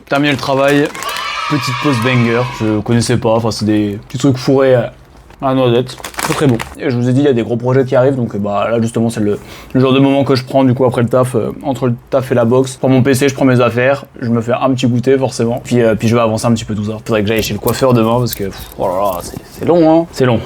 terminé le travail, petite pause banger, je connaissais pas, enfin c'est des petits trucs fourrés à la noisette, très bon. Et je vous ai dit, il y a des gros projets qui arrivent, donc bah là justement c'est le genre de moment que je prends du coup après le taf, entre le taf et la boxe. Je prends mon PC, je prends mes affaires, je me fais un petit goûter forcément, puis je vais avancer un petit peu tout ça. Faudrait que j'aille chez le coiffeur demain parce que oh là là, c'est long hein, c'est long.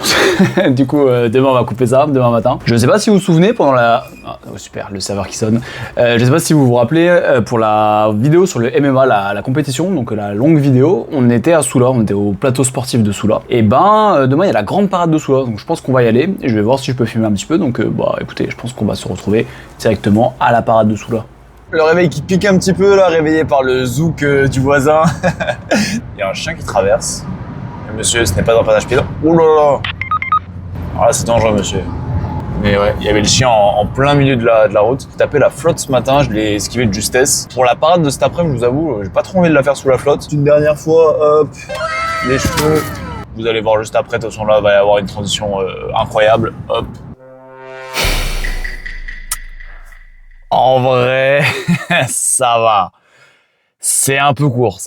Du coup demain on va couper ça, demain matin. Je sais pas si vous vous souvenez pendant la... Oh, super, le serveur qui sonne. Je sais pas si vous vous rappelez, pour la vidéo sur le MMA, la compétition, donc la longue vidéo, on était à Soula, on était au plateau sportif de Soula. Et ben demain il y a la grande parade de Soula, donc je pense qu'on va y aller et je vais voir si je peux filmer un petit peu. Donc bah écoutez, je pense qu'on va se retrouver directement à la parade de Soula. Le réveil qui pique un petit peu là, réveillé par le zouk du voisin. Il y a un chien qui traverse. Mais monsieur, ce n'est pas un passage piéton. Ouh là là. Alors là c'est dangereux monsieur. Mais ouais, il y avait le chien en plein milieu de la route. J'ai tapé la flotte ce matin, je l'ai esquivé de justesse. Pour la parade de cet après-midi, je vous avoue, j'ai pas trop envie de la faire sous la flotte. Une dernière fois, hop, les cheveux. Vous allez voir juste après, de toute façon là, il va y avoir une transition incroyable. Hop. En vrai, ça va. C'est un peu court,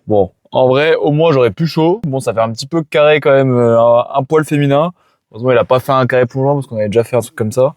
Bon, en vrai, au moins j'aurais plus chaud. Bon, ça fait un petit peu carré quand même, un poil féminin. Heureusement, il a pas fait un carré plongeant parce qu'on avait déjà fait un truc comme ça.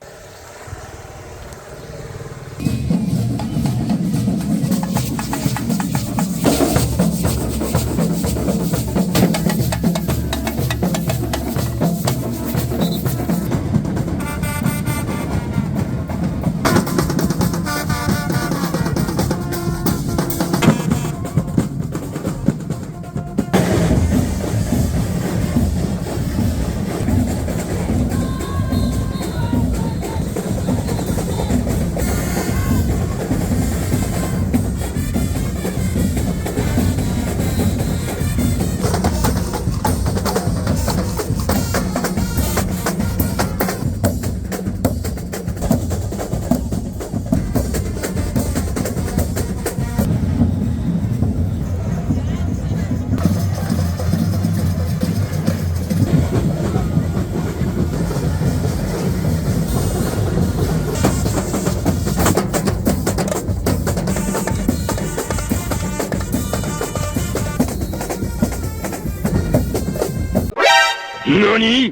NANI?!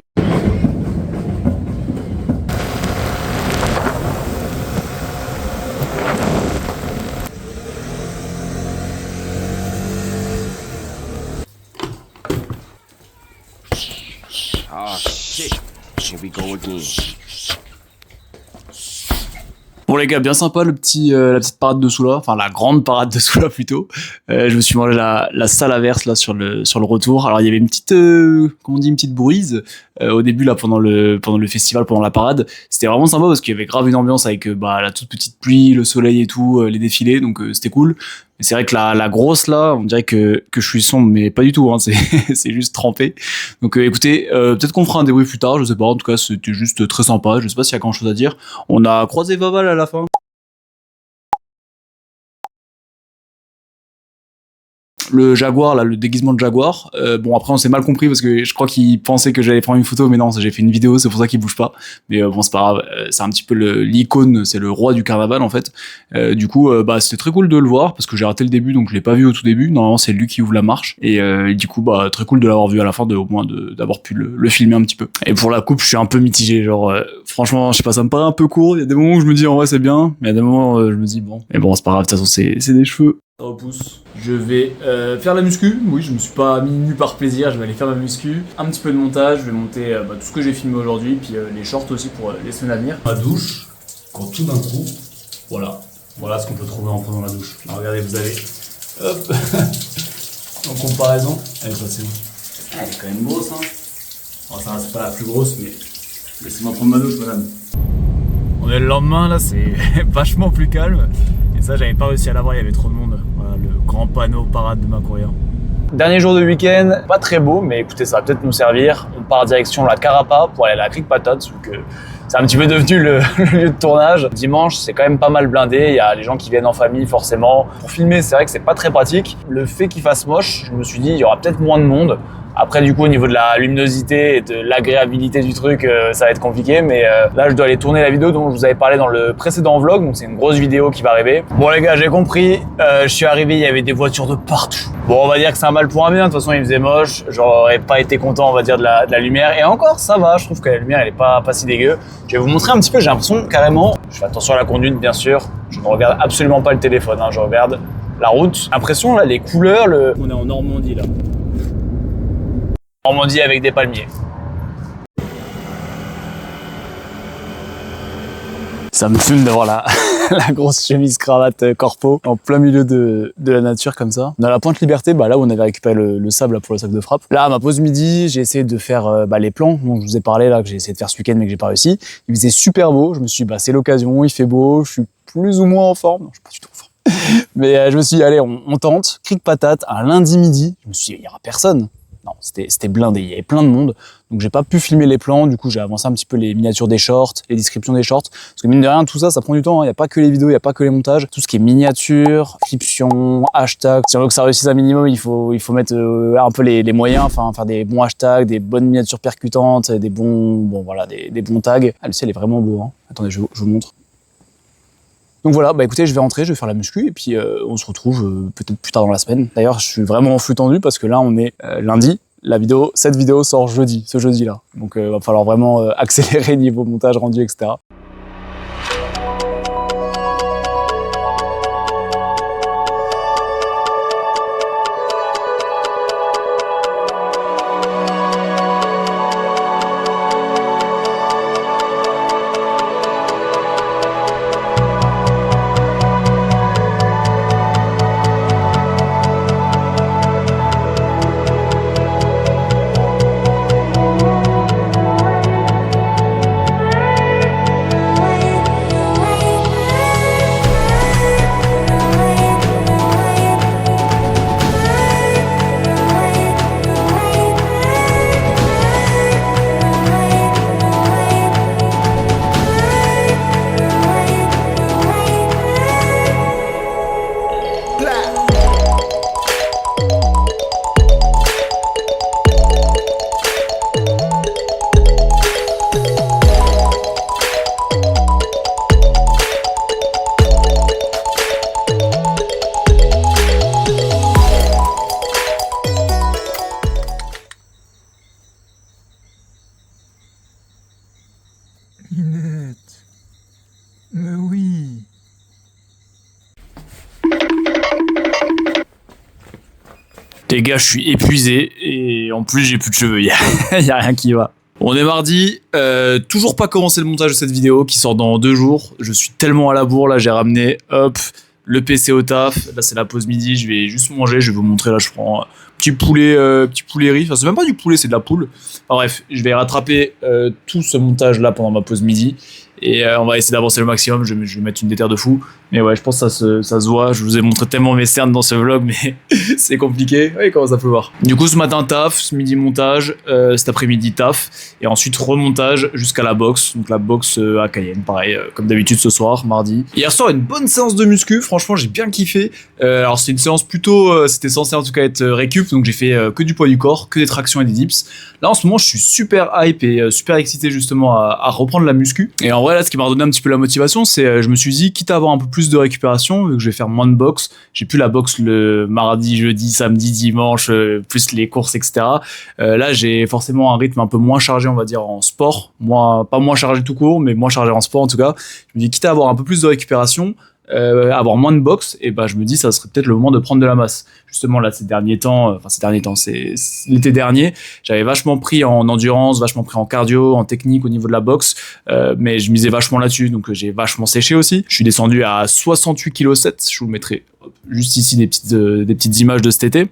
Ah shit, here we go again. Bon les gars, bien sympa la petite parade de Soula, enfin la grande parade de Soula plutôt. Je me suis mangé la salaverse là sur le retour. Alors il y avait une petite comment on dit, une petite brise au début là pendant le festival, pendant la parade. C'était vraiment sympa parce qu'il y avait grave une ambiance avec la toute petite pluie, le soleil et tout, les défilés, donc c'était cool. Mais c'est vrai que la grosse là, on dirait que je suis sombre, mais pas du tout, hein, c'est juste trempé. Donc écoutez, peut-être qu'on fera un débrief plus tard, je sais pas, en tout cas c'était juste très sympa, je sais pas s'il y a grand chose à dire. On a croisé Vaval à la fin. Le jaguar là, le déguisement de jaguar, bon après on s'est mal compris parce que je crois qu'il pensait que j'allais prendre une photo, mais non, j'ai fait une vidéo, c'est pour ça qu'il bouge pas. Mais bon c'est pas grave, c'est un petit peu l'icône, c'est le roi du carnaval en fait. Du coup c'était très cool de le voir parce que j'ai raté le début, donc je l'ai pas vu au tout début. Normalement c'est lui qui ouvre la marche et du coup très cool de l'avoir vu à la fin, au moins d'avoir pu le filmer un petit peu. Et pour la coupe je suis un peu mitigé, genre franchement je sais pas, ça me paraît un peu court. Il y a des moments où je me dis en vrai c'est bien, mais il y a des moments où je me dis bon, mais bon c'est pas grave, de toute façon c'est des cheveux. Ça repousse. Je vais faire la muscu. Oui, je me suis pas mis nu par plaisir, je vais aller faire ma muscu. Un petit peu de montage, je vais monter tout ce que j'ai filmé aujourd'hui, puis les shorts aussi pour les semaines à venir. Ma douche, quand tout d'un coup, voilà ce qu'on peut trouver en prenant la douche. Alors regardez, vous avez, hop, en comparaison, elle est passée où? Elle est quand même grosse, hein. Bon, ça c'est pas la plus grosse, mais laissez-moi prendre ma douche, madame. On est le lendemain, là, c'est vachement plus calme. Et ça, j'avais pas réussi à l'avoir, il y avait trop de monde. Voilà, le grand panneau parade de Macouria. Dernier jour de week-end, pas très beau, mais écoutez, ça va peut-être nous servir. On part direction la Carapa pour aller à la Crique Patate, vu que c'est un petit peu devenu le lieu de tournage. Dimanche, c'est quand même pas mal blindé, il y a les gens qui viennent en famille forcément. Pour filmer, c'est vrai que c'est pas très pratique. Le fait qu'il fasse moche, je me suis dit, il y aura peut-être moins de monde. Après, du coup, au niveau de la luminosité et de l'agréabilité du truc, ça va être compliqué. Mais là, je dois aller tourner la vidéo dont je vous avais parlé dans le précédent vlog. Donc, c'est une grosse vidéo qui va arriver. Bon, les gars, j'ai compris. Je suis arrivé, il y avait des voitures de partout. Bon, on va dire que c'est un mal pour un bien. De toute façon, il faisait moche. J'aurais pas été content, on va dire, de la lumière. Et encore, ça va. Je trouve que la lumière, elle est pas si dégueu. Je vais vous montrer un petit peu. J'ai l'impression, carrément, je fais attention à la conduite, bien sûr. Je ne regarde absolument pas le téléphone. Je regarde la route. L'impression, là, les couleurs, on est en Normandie, là. Normandie avec des palmiers. Ça me fume d'avoir la grosse chemise cravate corpo en plein milieu de la nature comme ça. Dans la Pointe Liberté, là où on avait récupéré le sable là, pour le sac de frappe. Là, à ma pause midi, j'ai essayé de faire les plans dont je vous ai parlé là, que j'ai essayé de faire ce week-end mais que j'ai pas réussi. Il faisait super beau. Je me suis dit, c'est l'occasion, il fait beau, je suis plus ou moins en forme. Non, je suis pas du tout en forme. Mais je me suis dit, allez, on tente. Cric patate, un lundi midi. Je me suis dit, il y aura personne. Non, c'était blindé, il y avait plein de monde, donc j'ai pas pu filmer les plans, du coup j'ai avancé un petit peu les miniatures des shorts, les descriptions des shorts, parce que mine de rien, tout ça prend du temps, il n'y a pas que les vidéos, il n'y a pas que les montages, tout ce qui est miniature, description, hashtag, si on veut que ça réussisse un minimum, il faut mettre un peu les moyens, enfin faire des bons hashtags, des bonnes miniatures percutantes, des bons tags. Ah, le ciel est vraiment beau, hein. Attendez, je vous montre. Donc voilà, écoutez, je vais rentrer, je vais faire la muscu et puis on se retrouve peut-être plus tard dans la semaine. D'ailleurs, je suis vraiment en flux tendu parce que là, on est lundi. Cette vidéo sort ce jeudi-là. Donc va falloir vraiment accélérer niveau montage rendu, etc. Minette. Mais oui. Les gars, je suis épuisé et en plus j'ai plus de cheveux, y a rien qui va. On est mardi, toujours pas commencé le montage de cette vidéo qui sort dans 2 jours. Je suis tellement à la bourre là, j'ai ramené le PC au taf. Là c'est la pause midi, je vais juste manger, je vais vous montrer là, je prends petit poulet riz. Enfin c'est même pas du poulet, c'est de la poule. Enfin bref, je vais rattraper tout ce montage là pendant ma pause midi. Et on va essayer d'avancer le maximum, je vais mettre une déterre de fou. Mais ouais, je pense que ça se voit. Je vous ai montré tellement mes cernes dans ce vlog, mais c'est compliqué. Oui, il commence à pleuvoir. Du coup, ce matin, taf, ce midi, montage, cet après-midi, taf. Et ensuite, remontage jusqu'à la boxe. Donc la boxe à Cayenne, pareil, comme d'habitude ce soir, mardi. Hier soir, une bonne séance de muscu. Franchement, j'ai bien kiffé. Alors, c'est une séance plutôt... c'était censé en tout cas être récup. Donc j'ai fait que du poids du corps, que des tractions et des dips. Là, en ce moment, je suis super hype et super excité justement à reprendre la muscu. Et en vrai, là, ce qui m'a redonné un petit peu la motivation, c'est je me suis dit, quitte à avoir un peu plus de récupération, vu que je vais faire moins de boxe, j'ai plus la boxe le mardi, jeudi, samedi, dimanche, plus les courses, etc. Là, j'ai forcément un rythme un peu moins chargé, on va dire, en sport. Pas moins chargé tout court, mais moins chargé en sport en tout cas. Je me dis, quitte à avoir un peu plus de récupération, avoir moins de boxe, et je me dis ça serait peut-être le moment de prendre de la masse. Justement là ces derniers temps, c'est l'été dernier, j'avais vachement pris en endurance, vachement pris en cardio, en technique au niveau de la boxe, mais je misais vachement là-dessus, donc j'ai vachement séché aussi. Je suis descendu à 68,7 kg, je vous mettrai juste ici des petites images de cet été,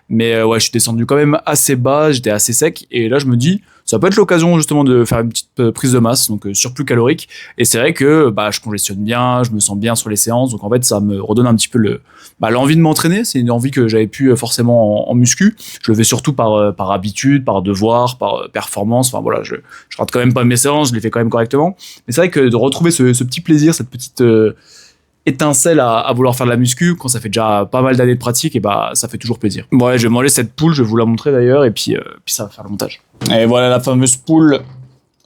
mais ouais, je suis descendu quand même assez bas, j'étais assez sec, et là je me dis ça peut être l'occasion justement de faire une petite prise de masse, donc surplus calorique. Et c'est vrai que je congestionne bien, je me sens bien sur les séances, donc en fait ça me redonne un petit peu l'envie de m'entraîner. C'est une envie que j'avais plus forcément en muscu. Je le fais surtout par habitude, par devoir, par performance. Enfin voilà, je rate quand même pas mes séances, je les fais quand même correctement. Mais c'est vrai que de retrouver ce petit plaisir, cette petite étincelle à vouloir faire de la muscu quand ça fait déjà pas mal d'années de pratique, et bah ça fait toujours plaisir. Bon ouais, je vais manger cette poule, je vais vous la montrer d'ailleurs, et puis ça va faire le montage. Et voilà la fameuse poule.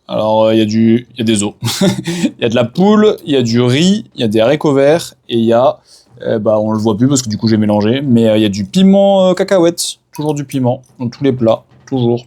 Alors il y a des os, il y a de la poule, il y a du riz, il y a des haricots verts, et il y a on le voit plus parce que du coup j'ai mélangé, mais il y a du piment cacahuète, toujours du piment dans tous les plats, toujours.